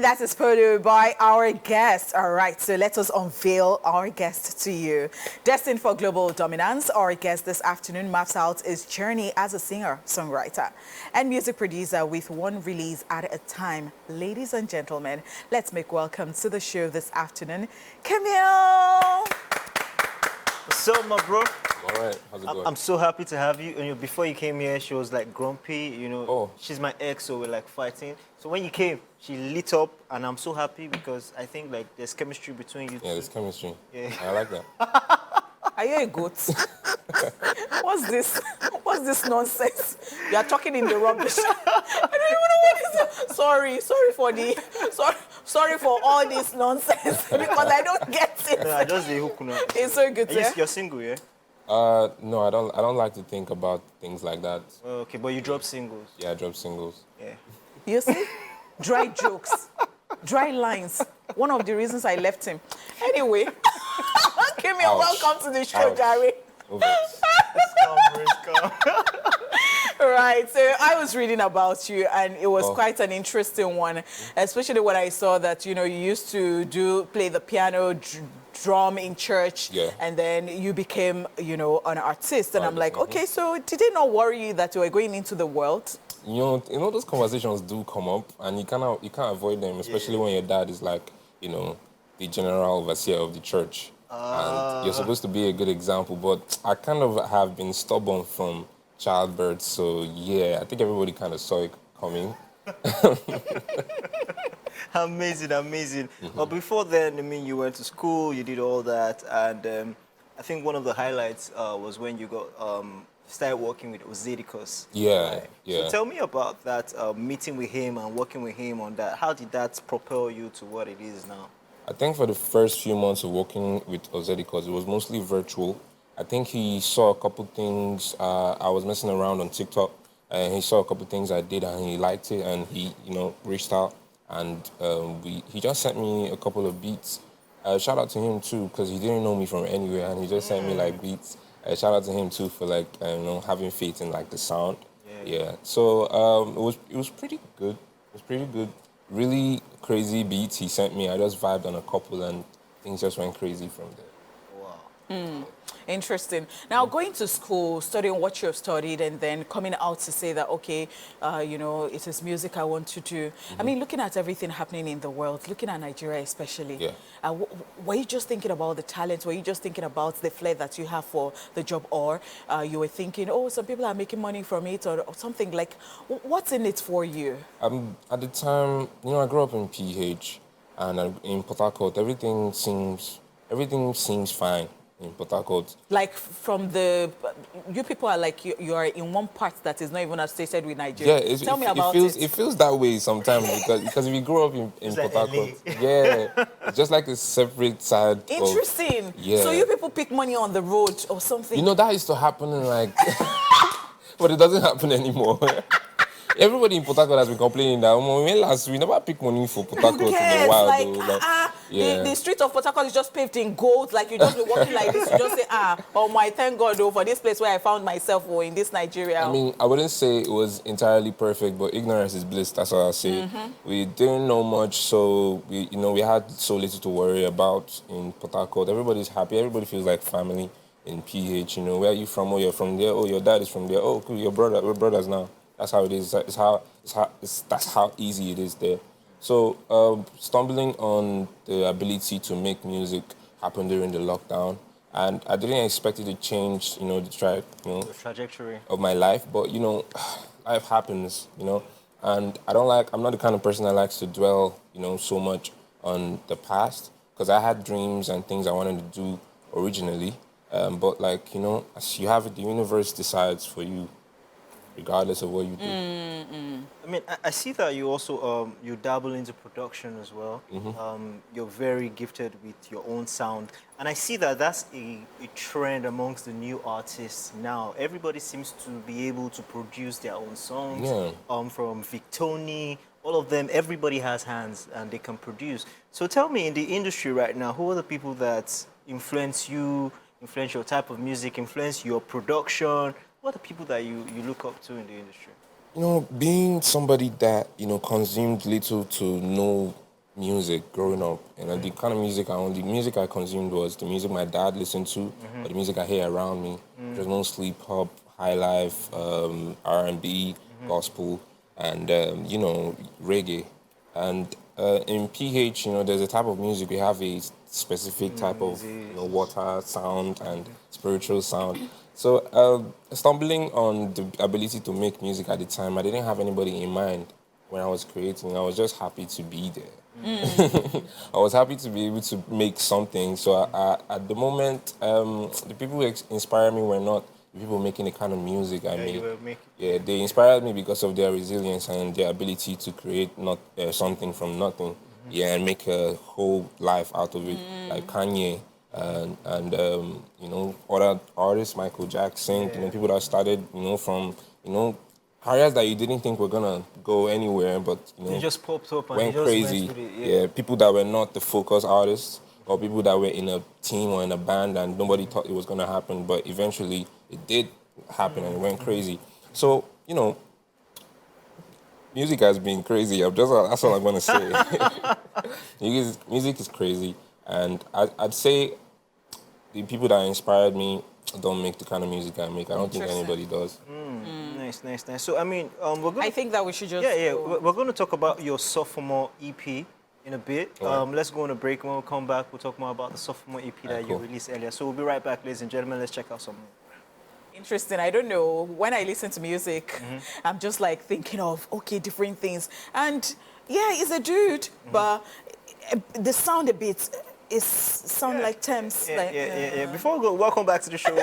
that is followed by our guest. All right, so let us unveil our guest to you. Destined for global dominance, our guest this afternoon maps out his journey as a singer, songwriter, and music producer with one release at a time. Ladies and gentlemen, let's make welcome to the show this afternoon, KEMUEL. What's up, my bro? All right, how's it going? I'm so happy to have you. And before you came here, she was like grumpy, Oh. She's my ex, so we're like fighting. So when you came, she lit up, and I'm so happy because I think like there's chemistry between you two. Yeah, there's chemistry. Yeah. I like that. Are you a goat? What's this? What's this nonsense? You are talking in the rubbish. I don't even know what is it. Sorry for all this nonsense because I don't get it. No, I just the hook now. It's so good, yeah? You're single, yeah? No, I don't like to think about things like that. Okay, but you drop singles. Yeah, I drop singles. Yeah. You see? Dry jokes, dry lines. One of the reasons I left him. Anyway, KEMUEL, welcome to the show, Ouch. Gary. It's calm. Right, so I was reading about you, and it was quite an interesting one, especially when I saw that, you used to play the piano, drum in church, Yeah. and then you became, an artist, and I'm like, Artist, okay, so did it not worry you that you were going into the world? You know those conversations do come up, and you can't avoid them, especially when your dad is like, the general overseer of the church, and you're supposed to be a good example. But I kind of have been stubborn from childbirth, so yeah, I think everybody kind of saw it coming. Amazing. But before then, I mean, you went to school, you did all that, and I think one of the highlights was when you got started working with Ozedicus. Yeah, Right? yeah. So tell me about that meeting with him and working with him on that. How did that propel you to what it is now? I think for the first few months of working with Ozedicus, it was mostly virtual. I think he saw a couple things. I was messing around on TikTok, and he saw a couple things I did, and he liked it, and he, reached out, and he just sent me a couple of beats. Shout out to him too, because he didn't know me from anywhere, and he just sent me like beats. Shout out to him too for like having faith in like the sound. Yeah. So it was pretty good. It was pretty good. Really crazy beats he sent me. I just vibed on a couple, and things just went crazy from there. Wow. Interesting. Now, going to school, studying what you've studied, and then coming out to say that, okay, it is music I want to do. I mean, looking at everything happening in the world, looking at Nigeria especially, were you just thinking about the talent? Were you just thinking about the flair that you have for the job? Or you were thinking, oh, some people are making money from it, or something like, what's in it for you? At the time, I grew up in PH, and in Port Harcourt, everything seems fine. In Port Harcourt. Like you people are like you are in one part that is not even associated with Nigeria. Yeah, Tell me about it. it. It feels that way sometimes because if you grow up in Port Harcourt, it's just like a separate side. Interesting. Yeah. So you people pick money on the road or something. That used to happen in like, but it doesn't happen anymore. Everybody in Port Harcourt has been complaining that we never pick money for Port Harcourt in a while. The street of Port Harcourt is just paved in gold. Like you just be walking like this, you just say, oh my, thank God, for this place where I found myself, or in this Nigeria. I mean, I wouldn't say it was entirely perfect, but ignorance is bliss. That's what I say. We didn't know much, so we had so little to worry about in Port Harcourt. Everybody's happy. Everybody feels like family in PH. Where are you from? Oh, you're from there. Oh, your dad is from there. Oh, cool. We're brothers now. That's how it is. That's how easy it is there. So stumbling on the ability to make music happened during the lockdown, and I didn't expect it to change, the trajectory of my life. But life happens, and I'm not the kind of person that likes to dwell, so much on the past, because I had dreams and things I wanted to do originally. But as you have it, the universe decides for you, regardless of what you do. I mean, I see that you also you dabble into production as well. You're very gifted with your own sound, and I see that that's a trend amongst the new artists now. Everybody seems to be able to produce their own songs. From Victoni, all of them. Everybody has hands and they can produce. So tell me, in the industry right now, who are the people that influence you, influence your type of music, influence your production? What are the people that you look up to in the industry? Being somebody that, consumed little to no music growing up, and the kind of music the music I consumed was the music my dad listened to, or the music I hear around me, which was mostly pop, high life, R&B, gospel, and reggae. And in PH, there's a type of music. We have a specific type of water sound and spiritual sound. So stumbling on the ability to make music at the time, I didn't have anybody in mind when I was creating. I was just happy to be there. I was happy to be able to make something. So at the moment, the people who inspired me were not the people making the kind of music I made. Yeah, they inspired me because of their resilience and their ability to create not something from nothing. Yeah, and make a whole life out of it, like Kanye and other artists, Michael Jackson. People that started from careers that you didn't think were gonna go anywhere, but they just popped up and went just crazy. Went with it, yeah, people that were not the focus artists, or people that were in a team or in a band and nobody thought it was gonna happen, but eventually it did happen and it went crazy. So music has been crazy. That's all I'm gonna say. Music is crazy, and I'd say the people that inspired me don't make the kind of music I make. I don't think anybody does. Nice. So, I mean, we're going I think that we should just... We're going to talk about your sophomore EP in a bit. Right. Let's go on a break. When we come back, we'll talk more about the sophomore EP that you released earlier. So we'll be right back, ladies and gentlemen. Let's check out some more. Interesting. I don't know. When I listen to music, I'm just like thinking of, okay, different things. And yeah, he's a dude, but the sound a bit... sound like Thames. Before we go, welcome back to the show.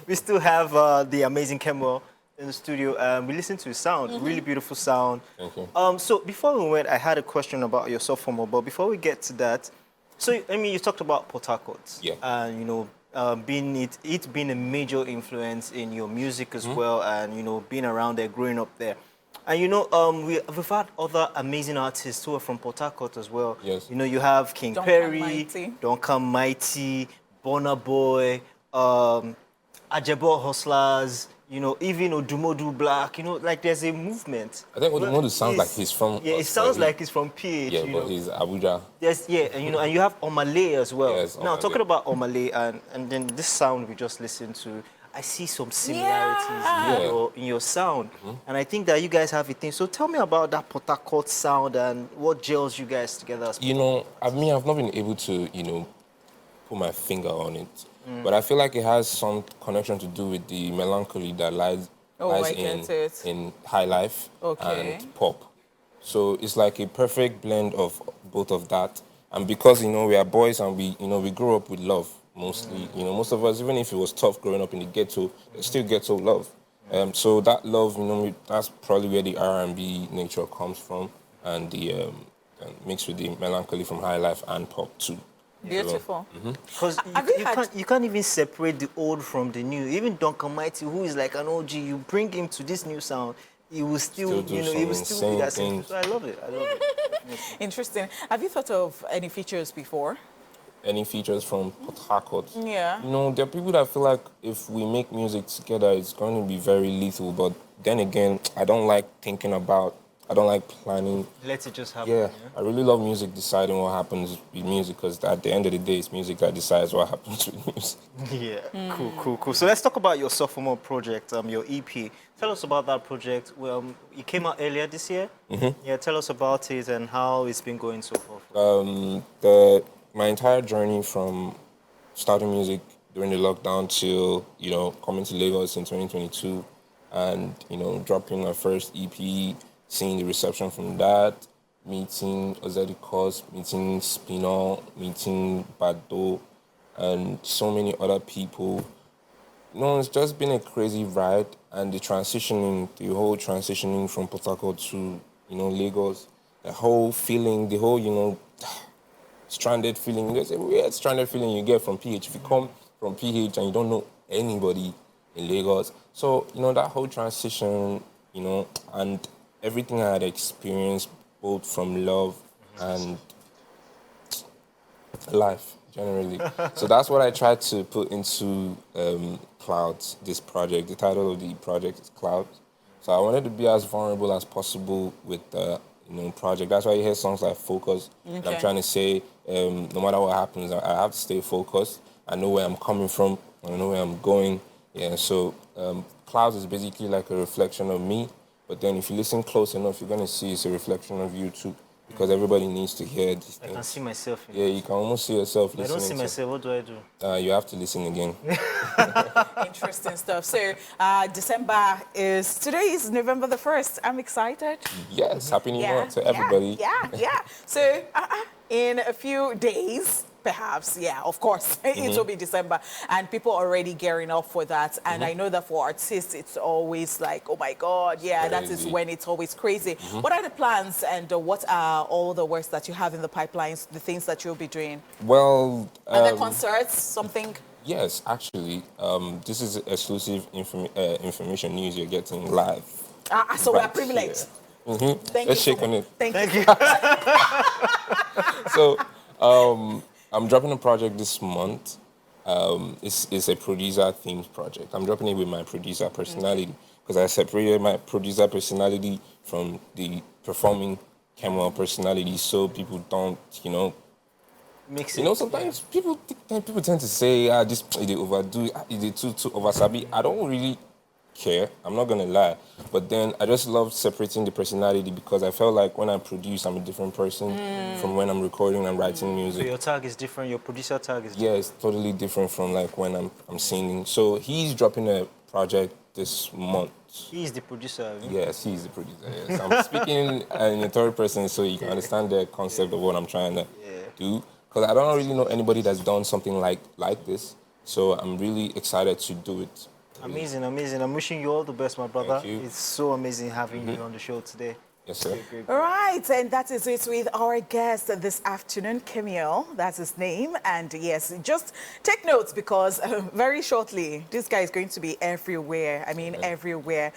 We still have the amazing KEMUEL in the studio. We listened to his sound, really beautiful sound. Thank you. So before we went, I had a question about your sophomore, but before we get to that, so I mean, you talked about Port Harcourt. Yeah. And it being a major influence in your music as well, and being around there, growing up there. And we've had other amazing artists who are from Port Harcourt as well. Yes. You have King Duncan Perry, Mighty. Duncan Mighty, Burna Boy, Ajebo Hustlers, even Odumodu Black. Like there's a movement. I think Odumodu sounds like he's from... Yeah, it sounds like he's from PH. Yeah, but he's Abuja. Yes, yeah, and you have Omale as well. Yes, Now, Omale. talking about Omale and then this sound we just listened to, I see some similarities in your sound. And I think that you guys have a thing. So tell me about that Port Harcourt sound and what gels you guys together as I've not been able to, put my finger on it. But I feel like it has some connection to do with the melancholy that lies in high life and pop. So it's like a perfect blend of both of that. And because, we are boys and we grew up with love. Mostly, most of us, even if it was tough growing up in the ghetto, there's still ghetto love. So that love, that's probably where the R&B nature comes from, and the mixed with the melancholy from high life and pop too. Beautiful. Because you can't even separate the old from the new. Even Duncan Mighty, who is like an OG, you bring him to this new sound, he will still do he will still be that same. So I love it. Interesting. Have you thought of any features before? Any features from Port Harcourt? Yeah. There are people that feel like if we make music together, it's going to be very lethal. But then again, I don't like planning. Let it just happen. Yeah, I really love music deciding what happens with music, because at the end of the day, it's music that decides what happens with music. Yeah, cool. So let's talk about your sophomore project, your EP. Tell us about that project. Well, it came out earlier this year. Yeah, tell us about it and how it's been going so far. My entire journey from starting music during the lockdown till, coming to Lagos in 2022 and, dropping my first EP, seeing the reception from that, meeting Ozedi Cos, meeting Spinall, meeting Bado, and so many other people. It's just been a crazy ride, and the whole transitioning from Port Harcourt to, Lagos, the whole feeling, stranded feeling. There's a weird stranded feeling you get from PH. If you come from PH and you don't know anybody in Lagos. So, that whole transition, and everything I had experienced, both from love and life, generally. So that's what I tried to put into Clouds, this project. The title of the project is Clouds. So I wanted to be as vulnerable as possible with project. That's why you hear songs like Focus. And I'm trying to say, no matter what happens, I have to stay focused. I know where I'm coming from. I know where I'm going. Yeah, so Clouds is basically like a reflection of me. But then if you listen close enough, you're going to see it's a reflection of you too. Because everybody needs to hear these things. I can see myself in Yeah, you can almost see yourself listening. I don't see myself, what do I do? You have to listen again. Interesting stuff. So today is November the 1st. I'm excited. Yes, Happy New Year to everybody. Yeah. So in a few days, perhaps, of course, it will be December, and people are already gearing up for that. And I know that for artists, it's always like, oh my God, that is when it's always crazy. What are the plans, and what are all the works that you have in the pipelines, the things that you'll be doing? Well, and the concerts, something? Yes, actually, this is exclusive information news you're getting live. So we're privileged. Thank Let's you shake on it. Thank you. So, I'm dropping a project this month. It's a producer-themed project. I'm dropping it with my producer personality because I separated my producer personality from the performing KEMUEL personality, so people don't, Mix it. Sometimes people tend to say, they overdo it, they too oversabi. I don't really care, I'm not gonna lie, but then I just love separating the personality because I felt like when I produce, I'm a different person from when I'm recording and writing music. So your tag is different, your producer tag is different. Yeah, it's totally different from like when I'm singing. So he's dropping a project this month. He's the producer. Yes, he's the producer. Yes, I'm speaking in the third person so you can understand the concept of what I'm trying to do. Because I don't really know anybody that's done something like this. So I'm really excited to do it. Amazing. I'm wishing you all the best, my brother. Thank you. It's so amazing having you on the show today. Yes, sir. Great. All right, and that is it with our guest this afternoon, KEMUEL. That's his name. And yes, just take notes because very shortly, this guy is going to be everywhere. I mean, everywhere.